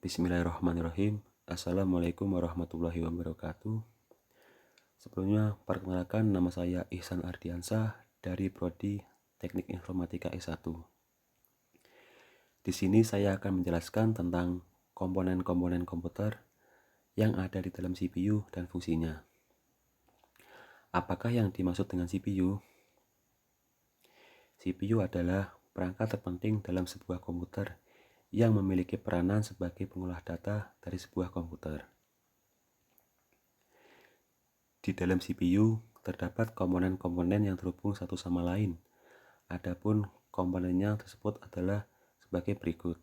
Bismillahirrahmanirrahim. Assalamualaikum warahmatullahi wabarakatuh. Sebelumnya, perkenalkan nama saya Ihsan Ardiansah dari Prodi Teknik Informatika S1. Di sini saya akan menjelaskan tentang komponen-komponen komputer yang ada di dalam CPU dan fungsinya. Apakah yang dimaksud dengan CPU? CPU adalah perangkat terpenting dalam sebuah komputer yang memiliki peranan sebagai pengolah data dari sebuah komputer. Di dalam CPU terdapat komponen-komponen yang terhubung satu sama lain. Adapun komponennya tersebut adalah sebagai berikut.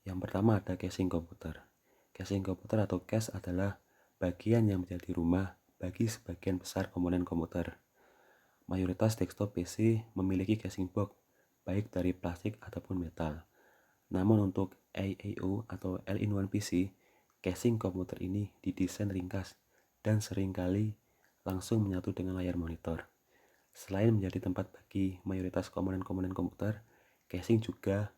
Yang pertama ada casing komputer. Casing komputer atau cache adalah bagian yang menjadi rumah bagi sebagian besar komponen komputer. Mayoritas desktop PC memiliki casing box, baik dari plastik ataupun metal. Namun untuk AAO atau All-in-One PC, casing komputer ini didesain ringkas dan seringkali langsung menyatu dengan layar monitor. Selain menjadi tempat bagi mayoritas komponen-komponen komputer, casing juga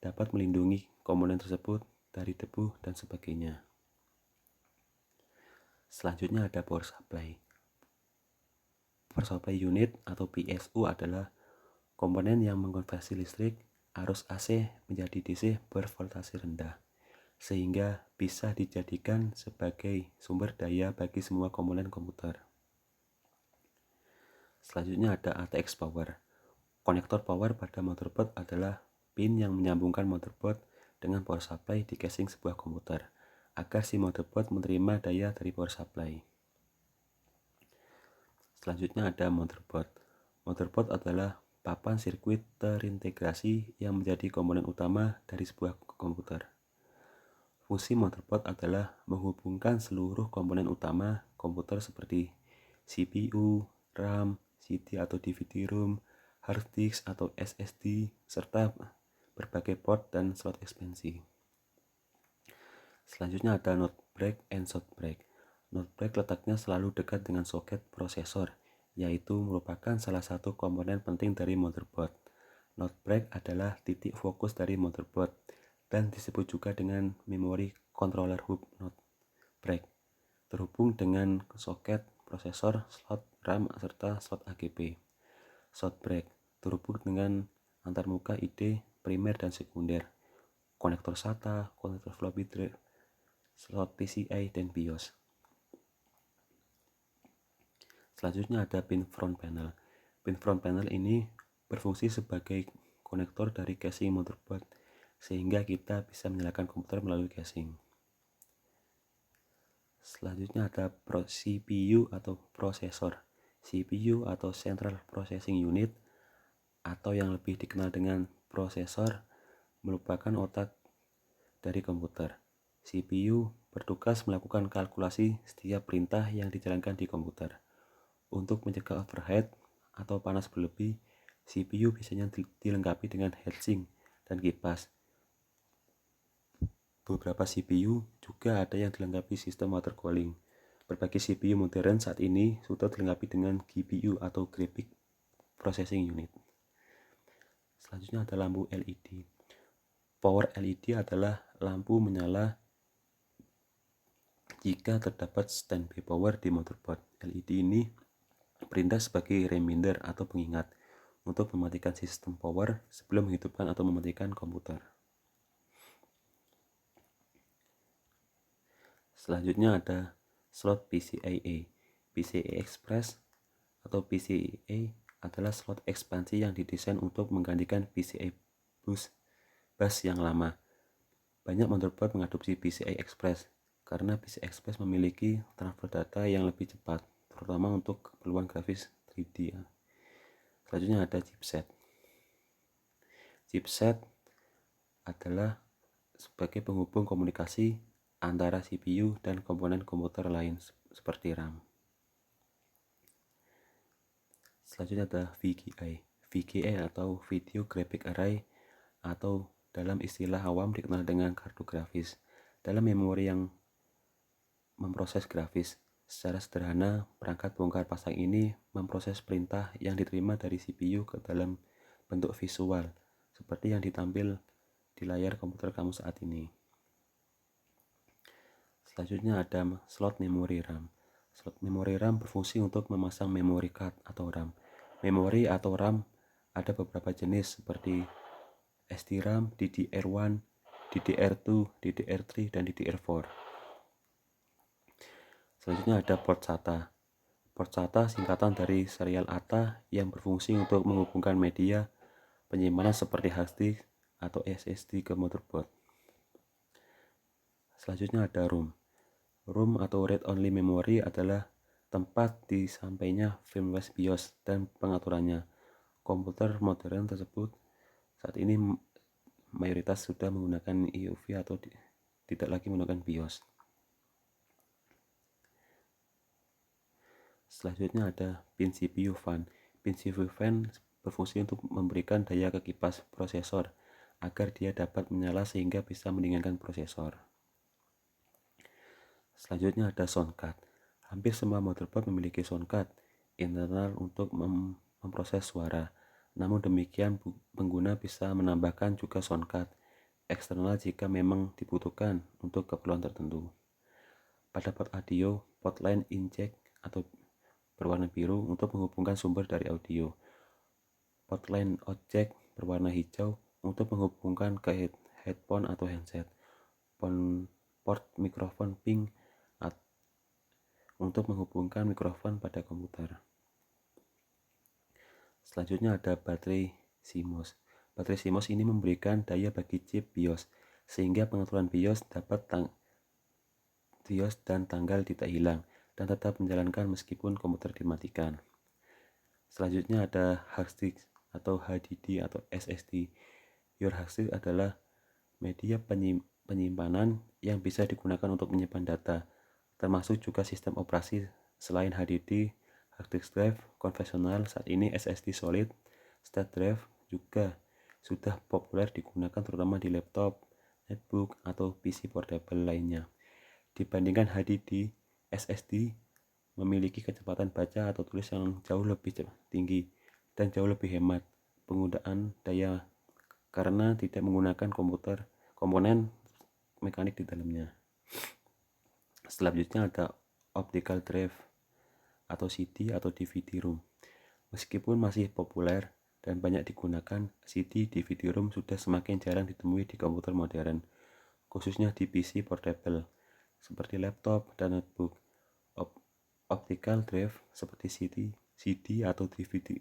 dapat melindungi komponen tersebut dari debu dan sebagainya. Selanjutnya ada power supply. Power supply unit atau PSU adalah komponen yang mengkonversi listrik arus AC menjadi DC bervoltase rendah, sehingga bisa dijadikan sebagai sumber daya bagi semua komponen komputer. Selanjutnya ada ATX power. Konektor power pada motherboard adalah pin yang menyambungkan motherboard dengan power supply di casing sebuah komputer, agar si motherboard menerima daya dari power supply. Selanjutnya ada motherboard. Motherboard adalah papan sirkuit terintegrasi yang menjadi komponen utama dari sebuah komputer. Fungsi motherboard adalah menghubungkan seluruh komponen utama komputer seperti CPU, RAM, CD atau DVD ROM, hard disk atau SSD, serta berbagai port dan slot ekspansi. Selanjutnya ada node break and socket break. Node break letaknya selalu dekat dengan soket prosesor, yaitu merupakan salah satu komponen penting dari motherboard. Node break adalah titik fokus dari motherboard dan disebut juga dengan memori controller hub node break, terhubung dengan soket prosesor, slot RAM serta slot AGB. Short break terhubung dengan antarmuka ID primer dan sekunder, konektor SATA, konektor floppy drive, slot PCI dan BIOS. Selanjutnya ada pin front panel. Pin front panel ini berfungsi sebagai konektor dari casing motherboard, sehingga kita bisa menyalakan komputer melalui casing. Selanjutnya ada CPU atau prosesor. CPU atau Central Processing Unit atau yang lebih dikenal dengan prosesor merupakan otak dari komputer. CPU bertugas melakukan kalkulasi setiap perintah yang dijalankan di komputer. Untuk mencegah overheat atau panas berlebih, CPU biasanya dilengkapi dengan heatsink dan kipas. Beberapa CPU juga ada yang dilengkapi sistem water cooling. Berbagai CPU modern saat ini sudah dilengkapi dengan GPU atau Graphic Processing Unit. Selanjutnya ada lampu LED. Power LED adalah lampu menyala jika terdapat standby power di motherboard. LED ini bertindak sebagai reminder atau pengingat untuk mematikan sistem power sebelum menghidupkan atau mematikan komputer. Selanjutnya ada slot PCIe. PCI Express atau PCIe adalah slot ekspansi yang didesain untuk menggantikan PCI bus yang lama. Banyak motherboard mengadopsi PCI Express karena PCI Express memiliki transfer data yang lebih cepat, terutama untuk keperluan grafis 3D. Selanjutnya ada chipset. Chipset adalah sebagai penghubung komunikasi antara CPU dan komponen komputer lain seperti RAM. Selanjutnya ada VGA. VGA atau Video Graphic Array atau dalam istilah awam dikenal dengan kartu grafis. Dalam memori yang memproses grafis, secara sederhana, perangkat bongkar pasang ini memproses perintah yang diterima dari CPU ke dalam bentuk visual, seperti yang ditampil di layar komputer kamu saat ini. Selanjutnya ada slot memori RAM. Slot memori RAM berfungsi untuk memasang memory card atau RAM. Memori atau RAM ada beberapa jenis seperti SDRAM, DDR1, DDR2, DDR3, dan DDR4. Selanjutnya ada port SATA. Port SATA singkatan dari serial ATA yang berfungsi untuk menghubungkan media penyimpanan seperti hard disk atau SSD ke motherboard. Selanjutnya ada ROM. ROM atau Read Only Memory adalah tempat disampainya firmware BIOS dan pengaturannya. Komputer modern tersebut saat ini mayoritas sudah menggunakan EUV atau tidak lagi menggunakan BIOS. Selanjutnya ada pin CPU fan. Pin CPU fan berfungsi untuk memberikan daya ke kipas prosesor agar dia dapat menyala sehingga bisa mendinginkan prosesor. Selanjutnya ada sound card. Hampir semua motherboard memiliki sound card internal untuk memproses suara. Namun demikian, pengguna bisa menambahkan juga sound card eksternal jika memang dibutuhkan untuk keperluan tertentu. Pada port audio, port line inject atau berwarna biru untuk menghubungkan sumber dari audio. Port line outject berwarna hijau untuk menghubungkan ke headphone atau handset. Port mikrofon pink untuk menghubungkan mikrofon pada komputer. Selanjutnya ada baterai CMOS. Baterai CMOS ini memberikan daya bagi chip BIOS sehingga pengaturan BIOS dan tanggal tidak hilang dan tetap menjalankan meskipun komputer dimatikan. Selanjutnya ada hard disk atau HDD atau SSD. Your hard disk adalah media penyimpanan yang bisa digunakan untuk menyimpan data, termasuk juga sistem operasi. Selain HDD, hard disk drive konvensional, saat ini SSD solid state drive juga sudah populer digunakan terutama di laptop, netbook, atau PC portable lainnya. Dibandingkan HDD, SSD memiliki kecepatan baca atau tulis yang jauh lebih tinggi dan jauh lebih hemat penggunaan daya karena tidak menggunakan komponen mekanik di dalamnya. Selanjutnya ada optical drive atau CD atau DVD ROM. Meskipun masih populer dan banyak digunakan, CD DVD ROM sudah semakin jarang ditemui di komputer modern, khususnya di PC portable seperti laptop dan notebook. Optical drive seperti CD atau DVD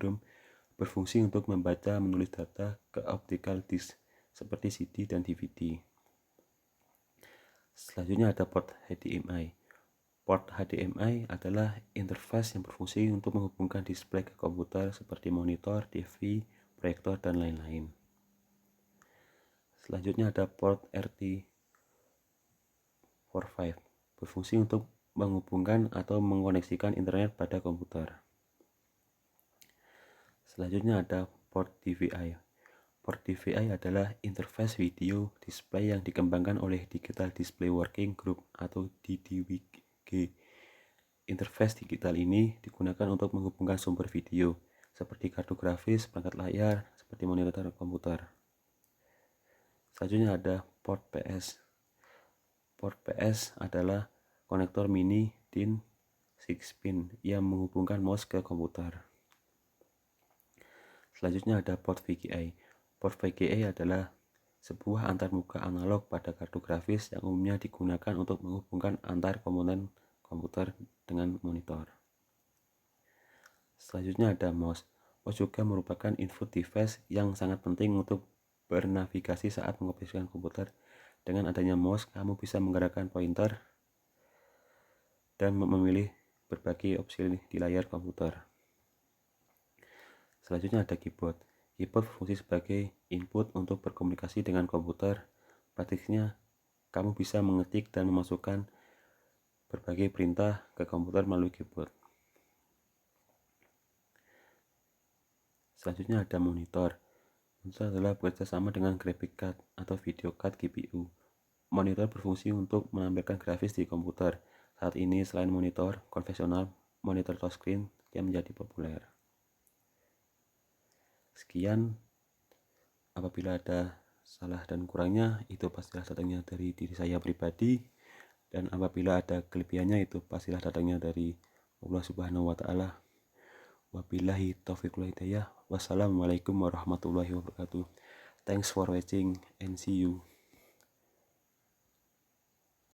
ROM berfungsi untuk membaca menulis data ke optical disk seperti CD dan DVD. Selanjutnya ada port HDMI. Port HDMI adalah interface yang berfungsi untuk menghubungkan display ke komputer seperti monitor, TV, proyektor, dan lain-lain. Selanjutnya ada port RT45, berfungsi untuk menghubungkan atau mengoneksikan internet pada komputer. Selanjutnya ada port DVI. Port DVI adalah interface video display yang dikembangkan oleh Digital Display Working Group atau DDWG. Interface digital ini digunakan untuk menghubungkan sumber video seperti kartu grafis, perangkat layar, seperti monitor komputer. Selanjutnya ada port PS. Port PS adalah konektor mini DIN 6-pin yang menghubungkan mouse ke komputer. Selanjutnya ada port VGA. Port VGA adalah sebuah antarmuka analog pada kartu grafis yang umumnya digunakan untuk menghubungkan antar komponen komputer dengan monitor. Selanjutnya ada mouse. Mouse juga merupakan input device yang sangat penting untuk bernavigasi saat mengoperasikan komputer. Dengan adanya mouse, kamu bisa menggerakkan pointer dan memilih berbagai opsi di layar komputer. Selanjutnya ada keyboard. Keyboard berfungsi sebagai input untuk berkomunikasi dengan komputer. Praktiknya, kamu bisa mengetik dan memasukkan berbagai perintah ke komputer melalui keyboard. Selanjutnya ada monitor. Monitor adalah bekerja sama dengan graphic card atau video card GPU. Monitor berfungsi untuk menampilkan grafis di komputer. Saat ini selain monitor konvensional, monitor touchscreen yang menjadi populer. Sekian, apabila ada salah dan kurangnya itu pastilah datangnya dari diri saya pribadi, dan apabila ada kelebihannya itu pastilah datangnya dari Allah Subhanahu wa taala. Wabillahi taufiq wal hidayah. Wassalamualaikum warahmatullahi wabarakatuh. Thanks for watching and see you.